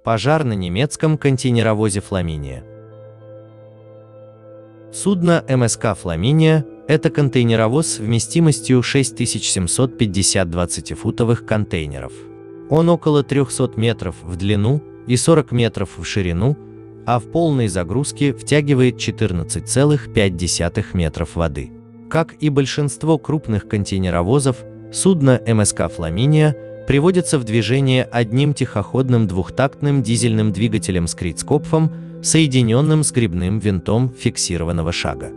Пожар на немецком контейнеровозе «Фламиния». Судно МСК «Фламиния» – это контейнеровоз вместимостью 6750 20-футовых контейнеров. Он около 300 метров в длину и 40 метров в ширину, а в полной загрузке втягивает 14,5 метров воды. Как и большинство крупных контейнеровозов, судно МСК «Фламиния» приводится в движение одним тихоходным двухтактным дизельным двигателем с Крицкопфом, соединенным с гребным винтом фиксированного шага.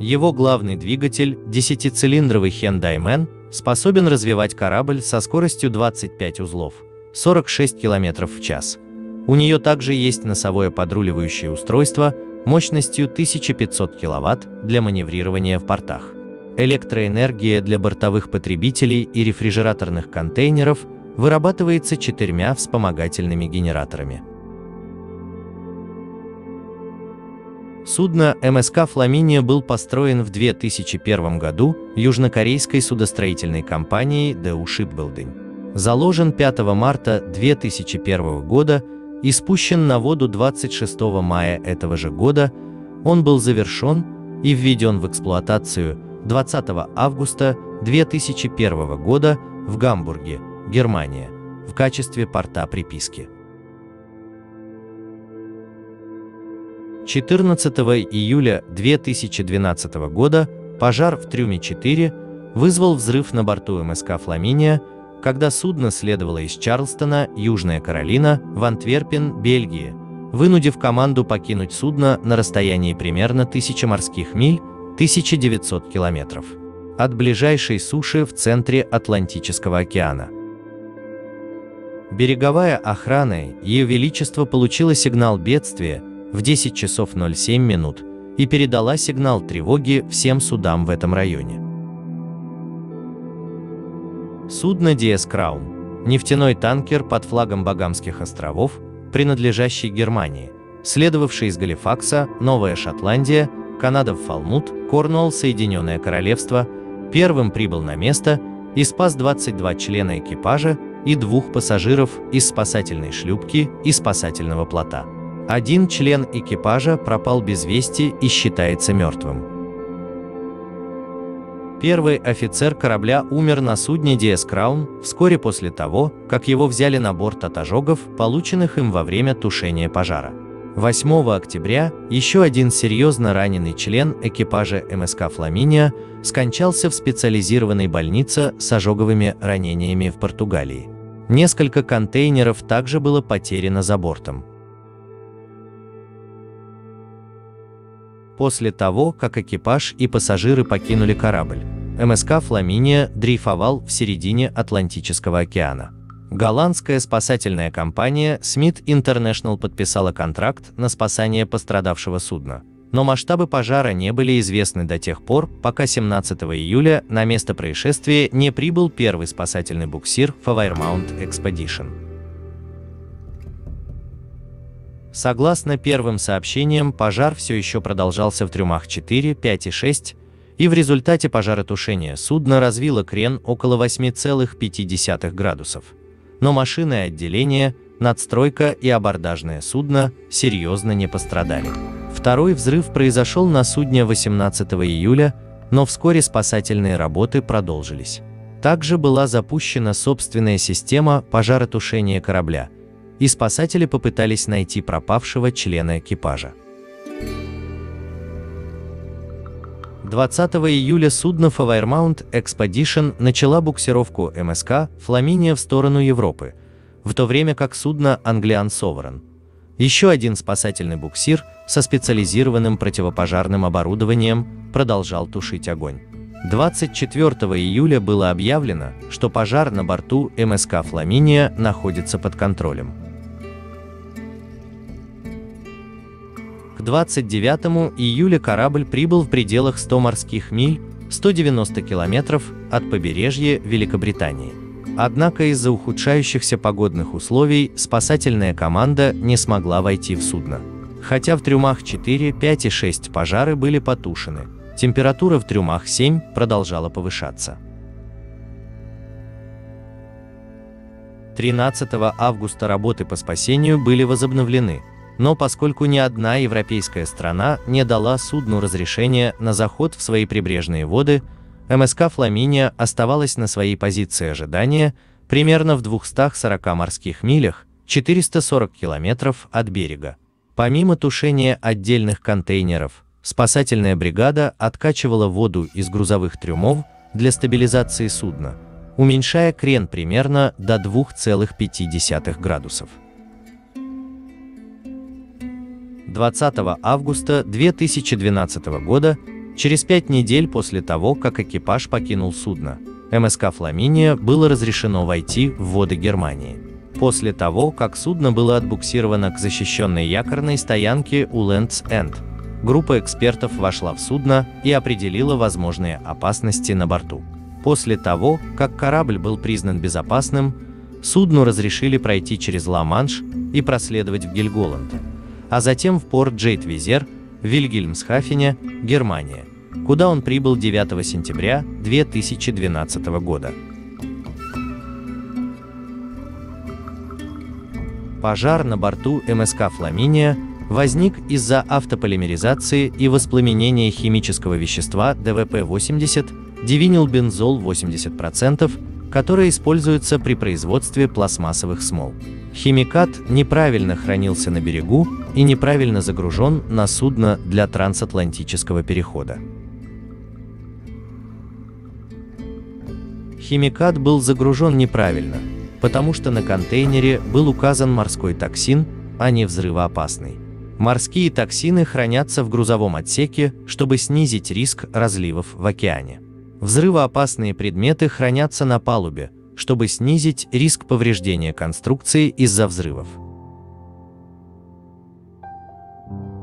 Его главный двигатель, 10-цилиндровый Hyundai Man, способен развивать корабль со скоростью 25 узлов, 46 км в час. У нее также есть носовое подруливающее устройство мощностью 1500 кВт для маневрирования в портах. Электроэнергия для бортовых потребителей и рефрижераторных контейнеров вырабатывается 4 вспомогательными генераторами. Судно МСК «Фламиния» был построен в 2001 году южнокорейской судостроительной компанией Daewoo Shipbuilding. Заложен 5 марта 2001 года и спущен на воду 26 мая этого же года, он был завершен и введен в эксплуатацию 20 августа 2001 года в Гамбурге, Германия, в качестве порта приписки. 14 июля 2012 года пожар в трюме 4 вызвал взрыв на борту МСК «Фламиния», когда судно следовало из Чарльстона, Южная Каролина, в Антверпен, Бельгия, вынудив команду покинуть судно на расстоянии примерно 1000 морских миль, 1900 километров, от ближайшей суши в центре Атлантического океана. Береговая охрана Ее Величества получила сигнал бедствия в 10 часов 07 минут и передала сигнал тревоги всем судам в этом районе. Судно DS Crown, нефтяной танкер под флагом Багамских островов, принадлежащий Германии, следовавший из Галифакса, Новая Шотландия, Канада в Фалмут, Корнуолл, Соединенное Королевство, первым прибыл на место и спас 22 члена экипажа и 2 пассажиров из спасательной шлюпки и спасательного плота. Один член экипажа пропал без вести и считается мертвым. Первый офицер корабля умер на судне DS Crown вскоре после того, как его взяли на борт от ожогов, полученных им во время тушения пожара. 8 октября еще один серьезно раненый член экипажа МСК «Фламиния» скончался в специализированной больнице с ожоговыми ранениями в Португалии. Несколько контейнеров также было потеряно за бортом. После того, как экипаж и пассажиры покинули корабль, МСК «Фламиния» дрейфовал в середине Атлантического океана. Голландская спасательная компания Smith International подписала контракт на спасание пострадавшего судна, но масштабы пожара не были известны до тех пор, пока 17 июля на место происшествия не прибыл первый спасательный буксир Fairmount Expedition. Согласно первым сообщениям, пожар все еще продолжался в трюмах 4, 5 и 6, и в результате пожаротушения судно развило крен около 8,5 градусов. Но машинное отделение, надстройка и абордажное судно серьезно не пострадали. Второй взрыв произошел на судне 18 июля, но вскоре спасательные работы продолжились. Также была запущена собственная система пожаротушения корабля, и спасатели попытались найти пропавшего члена экипажа. 20 июля судно Fairmount Expedition начала буксировку МСК «Фламиния» в сторону Европы, в то время как судно Anglian Sovereign, еще один спасательный буксир со специализированным противопожарным оборудованием, продолжал тушить огонь. 24 июля было объявлено, что пожар на борту МСК «Фламиния» находится под контролем. К 29 июля корабль прибыл в пределах 100 морских миль, 190 километров от побережья Великобритании. Однако из-за ухудшающихся погодных условий спасательная команда не смогла войти в судно. Хотя в трюмах 4, 5 и 6 пожары были потушены, температура в трюмах 7 продолжала повышаться. 13 августа работы по спасению были возобновлены, но поскольку ни одна европейская страна не дала судну разрешения на заход в свои прибрежные воды, МСК «Фламиния» оставалась на своей позиции ожидания примерно в 240 морских милях, 440 километров от берега. Помимо тушения отдельных контейнеров, спасательная бригада откачивала воду из грузовых трюмов для стабилизации судна, уменьшая крен примерно до 2,5 градусов. 20 августа 2012 года, через 5 недель после того, как экипаж покинул судно, МСК «Фламиния» было разрешено войти в воды Германии. После того, как судно было отбуксировано к защищенной якорной стоянке у Лендс-Энд, группа экспертов вошла в судно и определила возможные опасности на борту. После того, как корабль был признан безопасным, судну разрешили пройти через Ла-Манш и проследовать в Гельголанд, а затем в порт Джейт-Визер в Вильгельмсхафене, Германия, куда он прибыл 9 сентября 2012 года. Пожар на борту МСК «Фламиния» возник из-за автополимеризации и воспламенения химического вещества ДВП-80, дивинилбензол 80%, которое используется при производстве пластмассовых смол. Химикат неправильно хранился на берегу и неправильно загружен на судно для трансатлантического перехода. Химикат был загружен неправильно, потому что на контейнере был указан морской токсин, а не взрывоопасный. Морские токсины хранятся в грузовом отсеке, чтобы снизить риск разливов в океане. Взрывоопасные предметы хранятся на палубе, чтобы снизить риск повреждения конструкции из-за взрывов.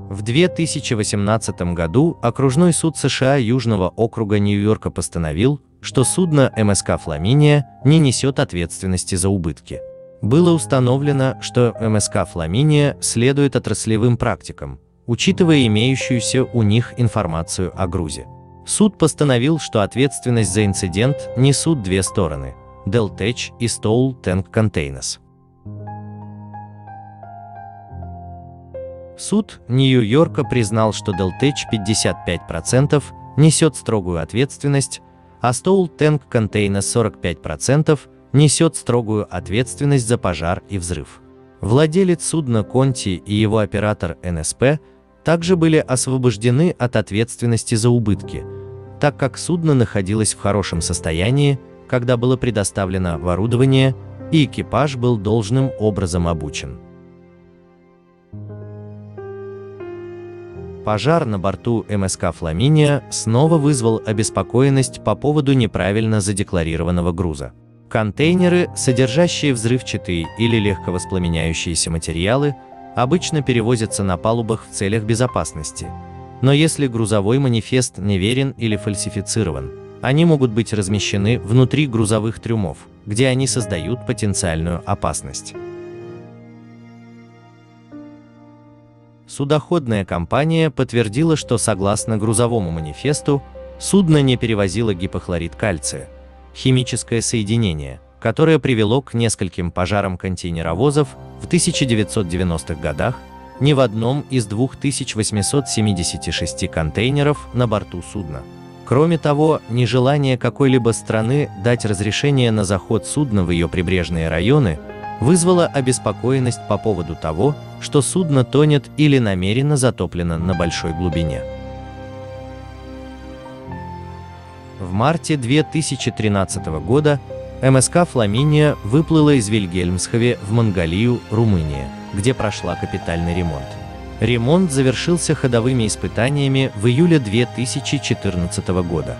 В 2018 году окружной суд США Южного округа Нью-Йорка постановил, что судно МСК «Фламиния» не несет ответственности за убытки. Было установлено, что МСК «Фламиния» следует отраслевым практикам, учитывая имеющуюся у них информацию о грузе. Суд постановил, что ответственность за инцидент несут две стороны – Deltech и Stoll Tank Containers. Суд Нью-Йорка признал, что Deltech 55% несет строгую ответственность, а Stoll Tank Containers 45% несет строгую ответственность за пожар и взрыв. Владелец судна Конти и его оператор НСП также были освобождены от ответственности за убытки, так как судно находилось в хорошем состоянии, когда было предоставлено оборудование, и экипаж был должным образом обучен. Пожар на борту МСК «Фламиния» снова вызвал обеспокоенность по поводу неправильно задекларированного груза. Контейнеры, содержащие взрывчатые или легковоспламеняющиеся материалы, обычно перевозятся на палубах в целях безопасности. Но если грузовой манифест неверен или фальсифицирован, они могут быть размещены внутри грузовых трюмов, где они создают потенциальную опасность. Судоходная компания подтвердила, что согласно грузовому манифесту, судно не перевозило гипохлорид кальция, химическое соединение, которое привело к нескольким пожарам контейнеровозов в 1990-х годах, ни в одном из 2876 контейнеров на борту судна. Кроме того, нежелание какой-либо страны дать разрешение на заход судна в ее прибрежные районы вызвало обеспокоенность по поводу того, что судно тонет или намеренно затоплено на большой глубине. В марте 2013 года МСК «Фламиния» выплыла из Вильгельмсхаве в Монголию, Румыния, где прошла капитальный ремонт. Ремонт завершился ходовыми испытаниями в июле 2014 года.